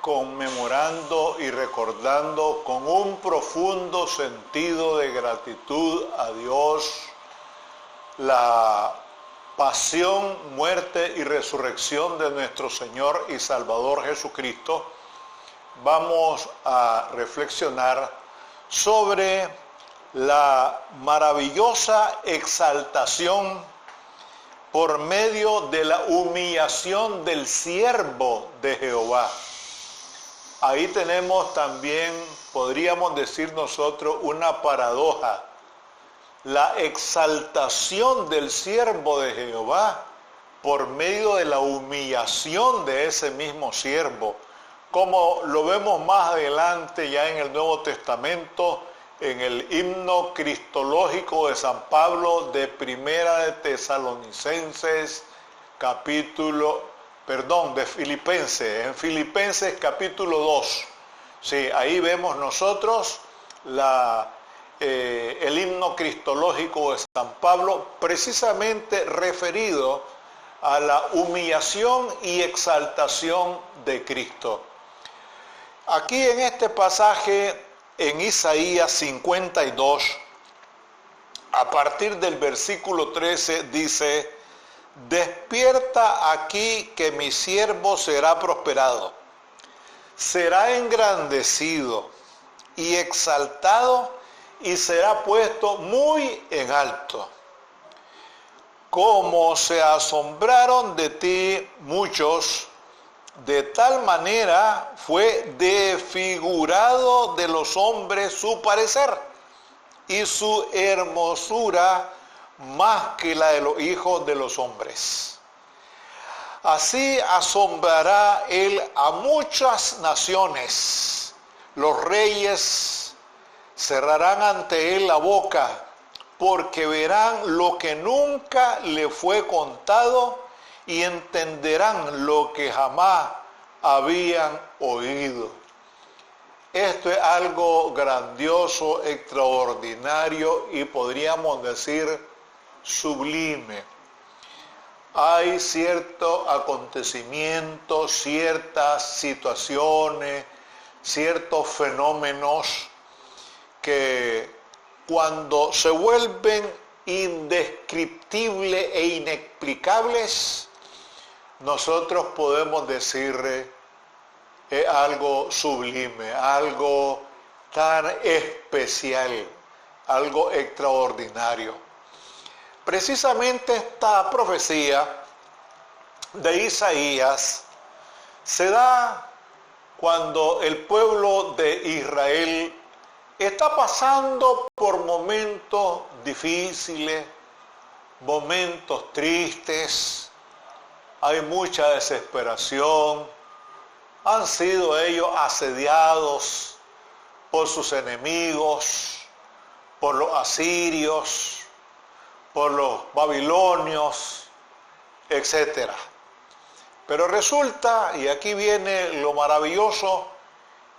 conmemorando y recordando con un profundo sentido de gratitud a Dios la pasión, muerte y resurrección de nuestro Señor y Salvador Jesucristo. Vamos a reflexionar sobre la maravillosa exaltación por medio de la humillación del siervo de Jehová. Ahí tenemos también, podríamos decir nosotros, una paradoja. La exaltación del siervo de Jehová por medio de la humillación de ese mismo siervo, como lo vemos más adelante ya en el Nuevo Testamento, en el himno cristológico de San Pablo de Primera de Tesalonicenses, de Filipenses, en Filipenses capítulo 2. Sí, ahí vemos nosotros el himno cristológico de San Pablo, precisamente referido a la humillación y exaltación de Cristo. Aquí en este pasaje, en Isaías 52, a partir del versículo 13, dice: despierta aquí que mi siervo será prosperado, será engrandecido y exaltado y será puesto muy en alto. Como se asombraron de ti muchos, de tal manera fue desfigurado de los hombres su parecer, y su hermosura más que la de los hijos de los hombres. Así asombrará él a muchas naciones. Los reyes cerrarán ante él la boca, porque verán lo que nunca le fue contado y entenderán lo que jamás habían oído. Esto es algo grandioso, extraordinario y podríamos decir sublime. Hay ciertos acontecimientos, ciertas situaciones, ciertos fenómenos que cuando se vuelven indescriptibles e inexplicables, nosotros podemos decir es algo sublime, algo tan especial, algo extraordinario. Precisamente esta profecía de Isaías se da cuando el pueblo de Israel está pasando por momentos difíciles, momentos tristes, hay mucha desesperación, han sido ellos asediados por sus enemigos, por los asirios, por los babilonios, etc. Pero resulta, y aquí viene lo maravilloso,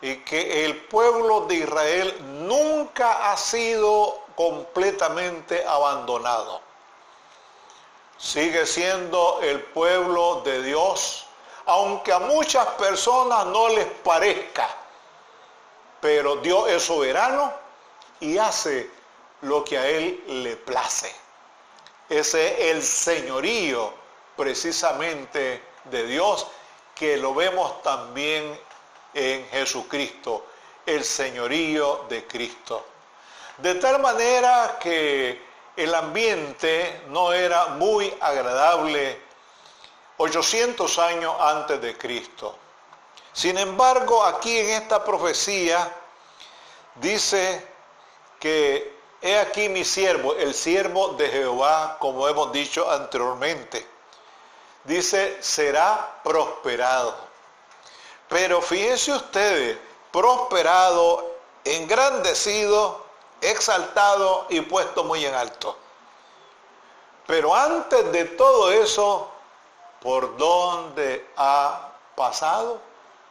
y que el pueblo de Israel nunca ha sido completamente abandonado. Sigue siendo el pueblo de Dios, aunque a muchas personas no les parezca, pero Dios es soberano y hace lo que a Él le place. Ese es el señorío precisamente de Dios, que lo vemos también en Jesucristo, el señorío de Cristo. De tal manera que el ambiente no era muy agradable 800 años antes de Cristo. Sin embargo, aquí en esta profecía dice que he aquí mi siervo, el siervo de Jehová, como hemos dicho anteriormente. Dice, será prosperado. Pero fíjense ustedes, prosperado, engrandecido, exaltado y puesto muy en alto. Pero antes de todo eso, ¿por dónde ha pasado?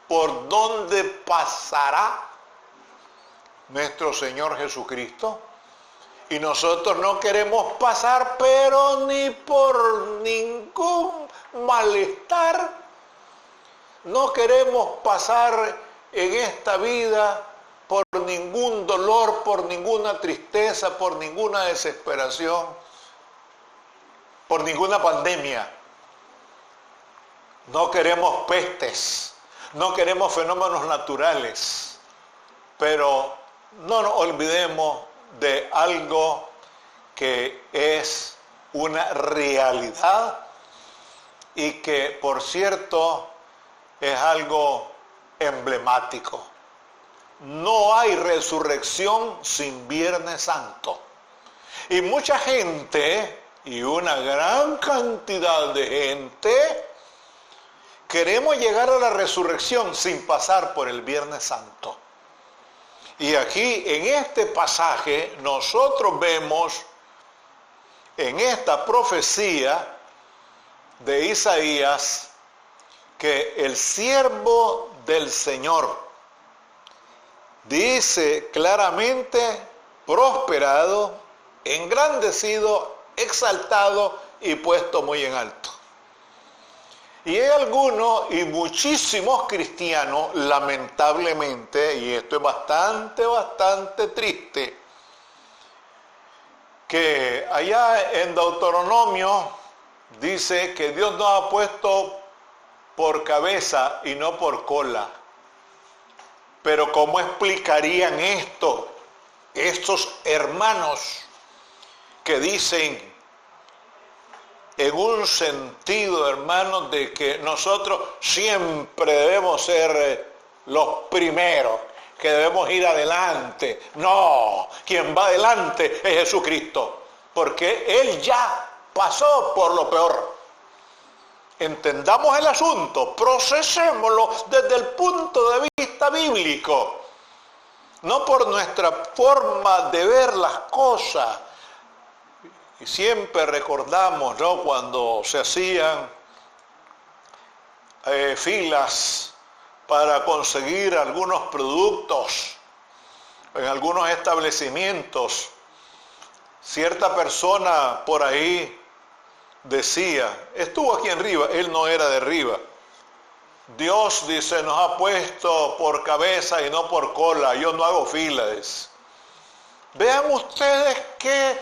¿Por dónde pasará nuestro Señor Jesucristo? Y nosotros no queremos pasar, pero ni por ningún malestar, No queremos pasar en esta vida por ningún dolor, por ninguna tristeza, por ninguna desesperación, por ninguna pandemia. No queremos pestes, no queremos fenómenos naturales, pero no nos olvidemos de algo que es una realidad y que, por cierto, es algo emblemático. No hay resurrección sin Viernes Santo. Y mucha gente, y una gran cantidad de gente, queremos llegar a la resurrección sin pasar por el Viernes Santo. Y aquí, en este pasaje, nosotros vemos en esta profecía de Isaías que el siervo del Señor dice claramente: prosperado, engrandecido, exaltado y puesto muy en alto. Y hay algunos y muchísimos cristianos, lamentablemente, y esto es bastante triste, que allá en Deuteronomio dice que Dios nos ha puesto por cabeza y no por cola. Pero ¿cómo explicarían esto estos hermanos que dicen en un sentido, hermanos, de que nosotros siempre debemos ser los primeros, que debemos ir adelante? No, quien va adelante es Jesucristo, porque Él ya pasó por lo peor. Entendamos el asunto, procesémoslo desde el punto de vista bíblico, no por nuestra forma de ver las cosas. Y siempre recordamos, ¿no?, cuando se hacían filas para conseguir algunos productos en algunos establecimientos. Cierta persona por ahí decía, estuvo aquí en Riva, él no era de Riva: Dios, dice, nos ha puesto por cabeza y no por cola, yo no hago filas. Vean ustedes qué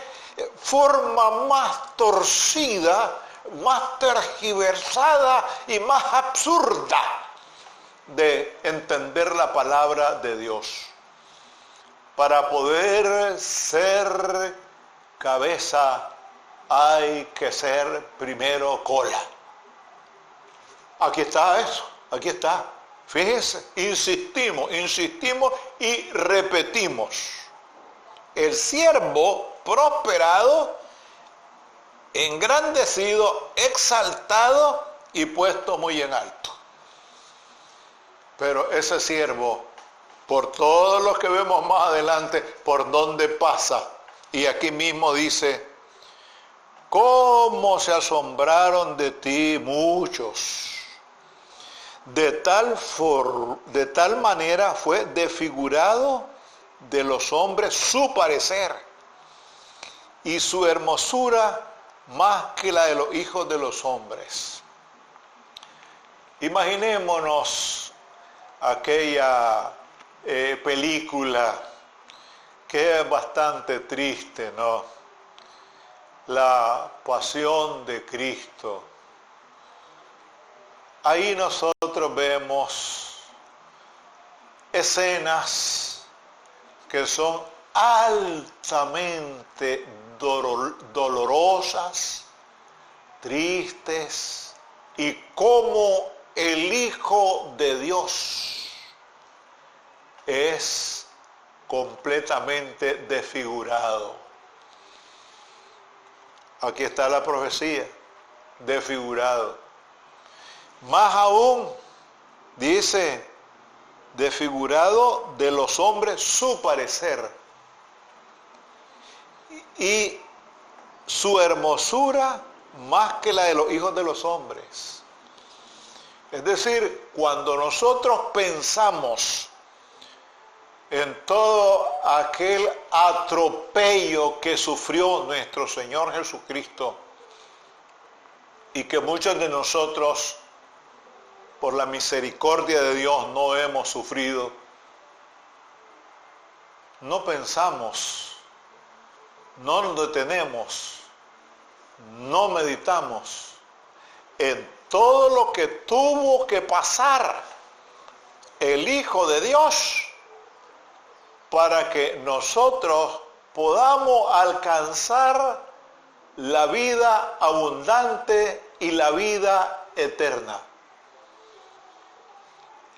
forma más torcida, más tergiversada y más absurda de entender la palabra de Dios. Para poder ser cabeza hay que ser primero cola. Aquí está eso, aquí está. Fíjense, insistimos y repetimos. El siervo prosperado, engrandecido, exaltado y puesto muy en alto. Pero ese siervo, por todos los que vemos más adelante, por donde pasa, y aquí mismo dice: cómo se asombraron de ti muchos. De tal manera fue desfigurado de los hombres su parecer, y su hermosura más que la de los hijos de los hombres. Imaginémonos aquella película que es bastante triste, ¿no? La pasión de Cristo. Ahí nosotros vemos escenas que son altamente dolorosas, tristes, y cómo el Hijo de Dios es completamente desfigurado. Aquí está la profecía: desfigurado. Más aún, dice, desfigurado de los hombres su parecer, y su hermosura más que la de los hijos de los hombres. Es decir, cuando nosotros pensamos en todo aquel atropello que sufrió nuestro Señor Jesucristo, y que muchos de nosotros por la misericordia de Dios no hemos sufrido, no pensamos, no nos detenemos, no meditamos en todo lo que tuvo que pasar el Hijo de Dios para que nosotros podamos alcanzar la vida abundante y la vida eterna.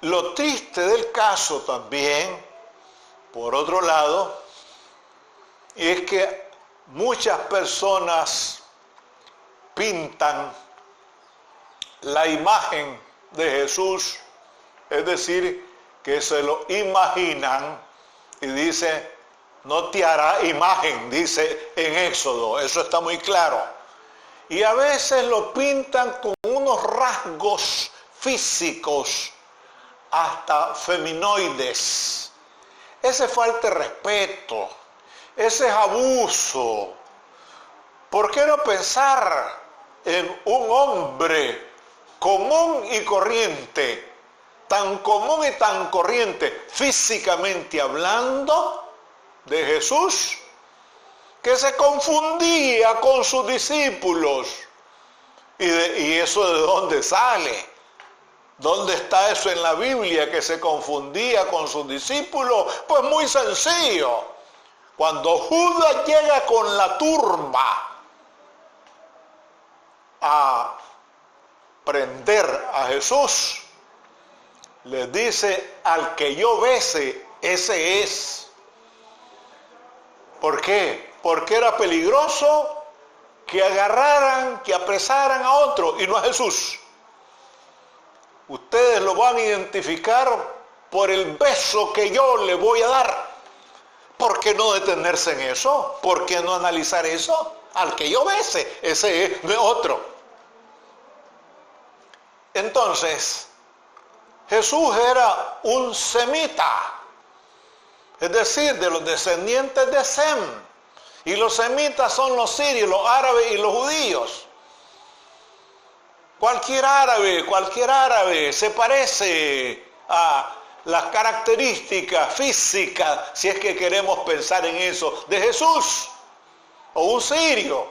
Lo triste del caso también, por otro lado, es que muchas personas pintan la imagen de Jesús, es decir, que se lo imaginan y dice, no te hará imagen, dice en Éxodo, eso está muy claro. Y a veces lo pintan con unos rasgos físicos, hasta feminoides. Ese es falta de respeto, ese es abuso. ¿Por qué no pensar en un hombre común y corriente, tan común y tan corriente, físicamente hablando, de Jesús, que se confundía con sus discípulos? ¿Y eso de dónde sale? ¿Dónde está eso en la Biblia, que se confundía con sus discípulos? Pues muy sencillo. Cuando Judas llega con la turba a prender a Jesús, les dice, al que yo bese, ese es. ¿Por qué? Porque era peligroso que agarraran, que apresaran a otro y no a Jesús. Ustedes lo van a identificar por el beso que yo le voy a dar. ¿Por qué no detenerse en eso? ¿Por qué no analizar eso? Al que yo bese, ese es de otro. Entonces, Jesús era un semita, es decir, de los descendientes de Sem. Y los semitas son los sirios, los árabes y los judíos. Cualquier árabe se parece a las características físicas, si es que queremos pensar en eso, de Jesús o un sirio.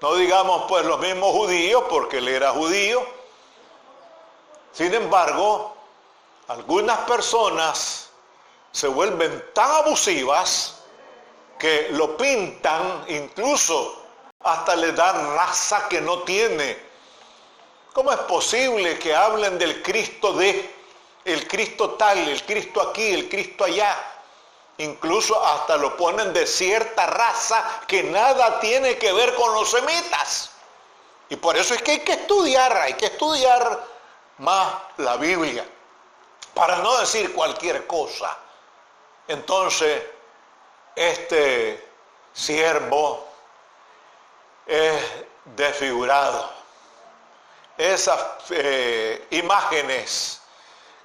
No digamos pues los mismos judíos, porque él era judío. Sin embargo, algunas personas se vuelven tan abusivas que lo pintan, incluso hasta le dan raza que no tiene. ¿Cómo es posible que hablen del Cristo el Cristo tal, el Cristo aquí, el Cristo allá? Incluso hasta lo ponen de cierta raza que nada tiene que ver con los semitas. Y por eso es que hay que estudiar más la Biblia, para no decir cualquier cosa. Entonces, este siervo es desfigurado. Esas imágenes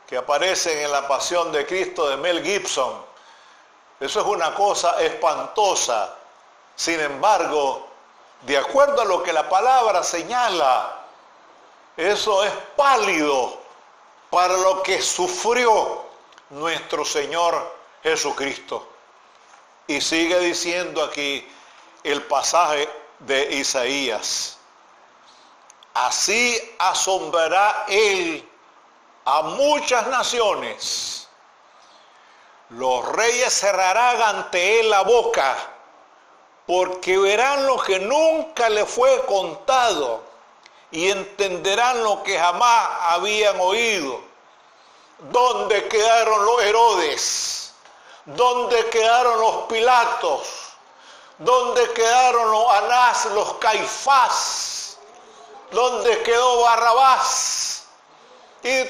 que aparecen en La Pasión de Cristo de Mel Gibson, eso es una cosa espantosa. Sin embargo, de acuerdo a lo que la palabra señala, eso es pálido para lo que sufrió nuestro Señor Jesucristo. Y sigue diciendo aquí el pasaje de Isaías: así asombrará él a muchas naciones, los reyes cerrarán ante él la boca, porque verán lo que nunca le fue contado y entenderán lo que jamás habían oído. ¿Dónde quedaron los Herodes? ¿Dónde quedaron los Pilatos? ¿Dónde quedaron los Anás, los Caifás? ¿Dónde quedó Barrabás? Y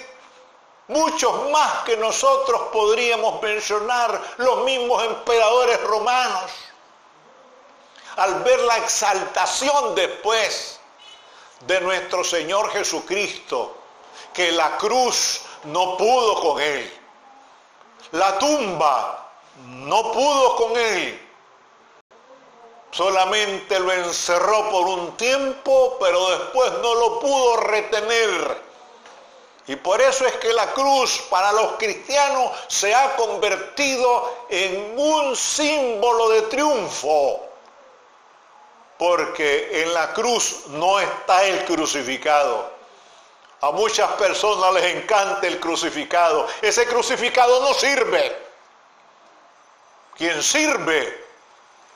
muchos más que nosotros podríamos mencionar, los mismos emperadores romanos. Al ver la exaltación después de nuestro Señor Jesucristo, que la cruz no pudo con él, la tumba no pudo con él, solamente lo encerró por un tiempo, pero después no lo pudo retener. Y por eso es que la cruz para los cristianos se ha convertido en un símbolo de triunfo. Porque en la cruz no está el crucificado. A muchas personas les encanta el crucificado. Ese crucificado no sirve. Quien sirve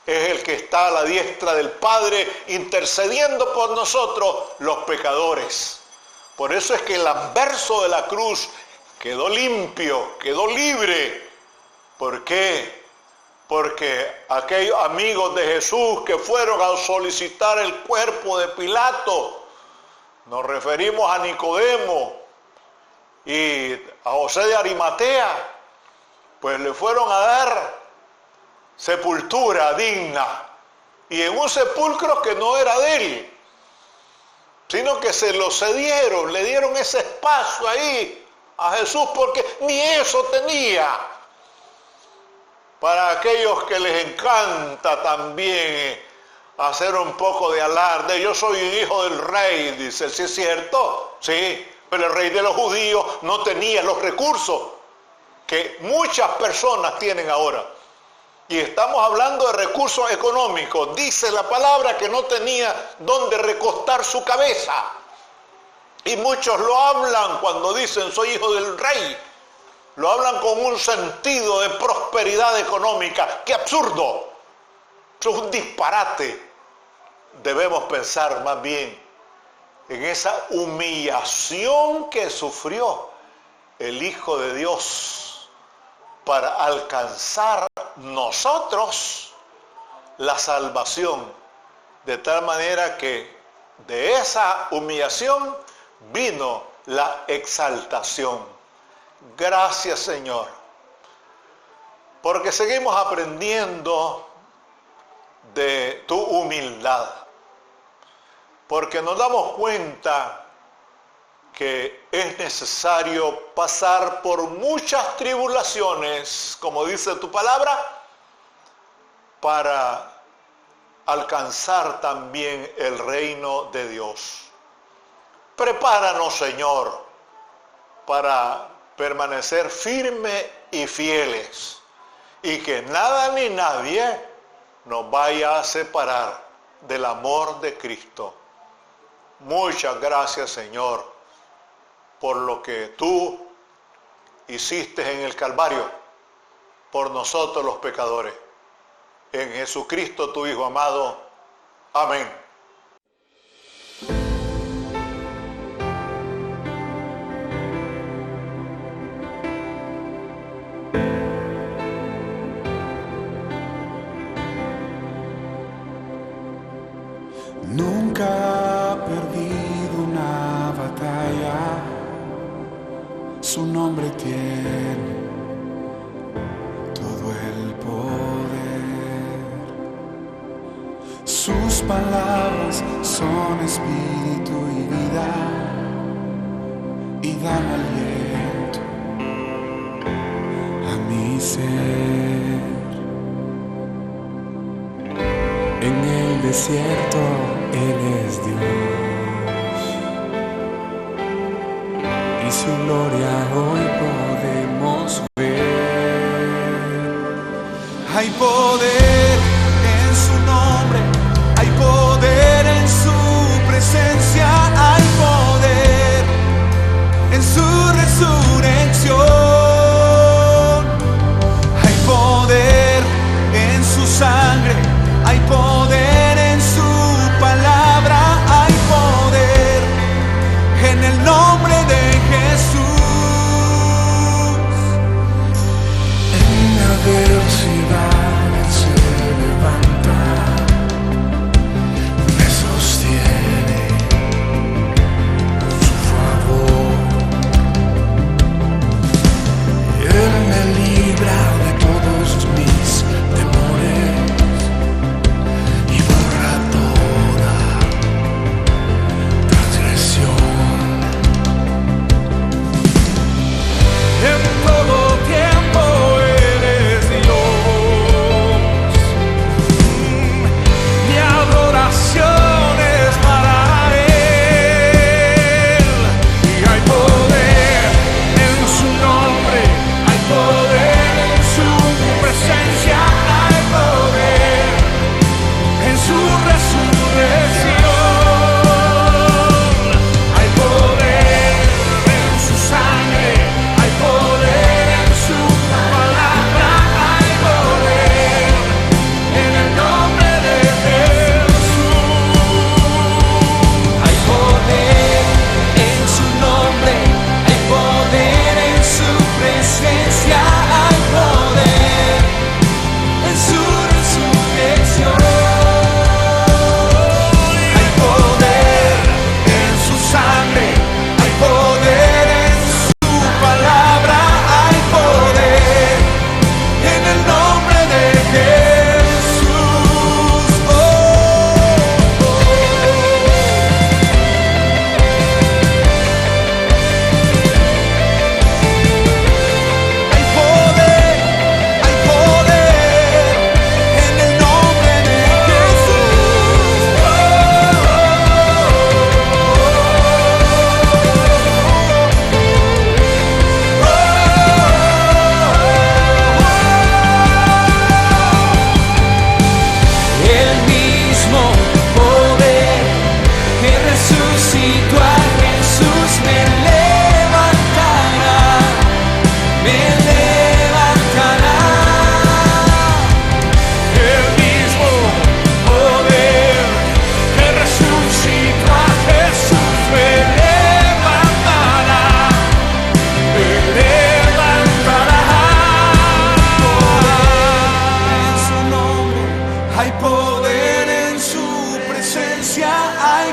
es el que está a la diestra del Padre intercediendo por nosotros los pecadores. Por eso es que el anverso de la cruz quedó limpio, quedó libre. ¿Por qué? Porque aquellos amigos de Jesús que fueron a solicitar el cuerpo de Pilato, nos referimos a Nicodemo y a José de Arimatea, pues le fueron a dar sepultura digna, y en un sepulcro que no era de él, sino que se lo cedieron, le dieron ese espacio ahí a Jesús porque ni eso tenía. Para aquellos que les encanta también hacer un poco de alarde, yo soy un hijo del rey, dice, ¿sí es cierto? Sí, pero el rey de los judíos no tenía los recursos que muchas personas tienen ahora. Y estamos hablando de recursos económicos. Dice la palabra que no tenía dónde recostar su cabeza. Y muchos lo hablan cuando dicen soy hijo del rey. Lo hablan con un sentido de prosperidad económica. ¡Qué absurdo! Eso es un disparate. Debemos pensar más bien en esa humillación que sufrió el Hijo de Dios para alcanzar nosotros la salvación, de tal manera que de esa humillación vino la exaltación. Gracias, Señor, porque seguimos aprendiendo de tu humildad, porque nos damos cuenta que es necesario pasar por muchas tribulaciones, como dice tu palabra, para alcanzar también el reino de Dios. Prepáranos, Señor, para permanecer firmes y fieles, y que nada ni nadie nos vaya a separar del amor de Cristo. Muchas gracias, Señor, por lo que tú hiciste en el Calvario por nosotros los pecadores. En Jesucristo tu Hijo amado. Amén. Nunca ha perdido una batalla, su nombre tiene todo el poder, sus palabras son espíritu y vida, y dan aliento a mi ser. En el desierto Él es Dios, y su gloria hoy podemos ver. Hay poder en su nombre, hay poder en su presencia, hay poder en su resurrección, hay poder en su sangre, hay poder en su palabra, hay poder en el nombre de Jesús. En la adversidad venceré.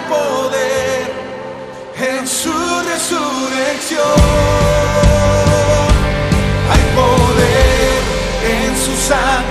hay poder en su resurrección. Hay poder en su sangre.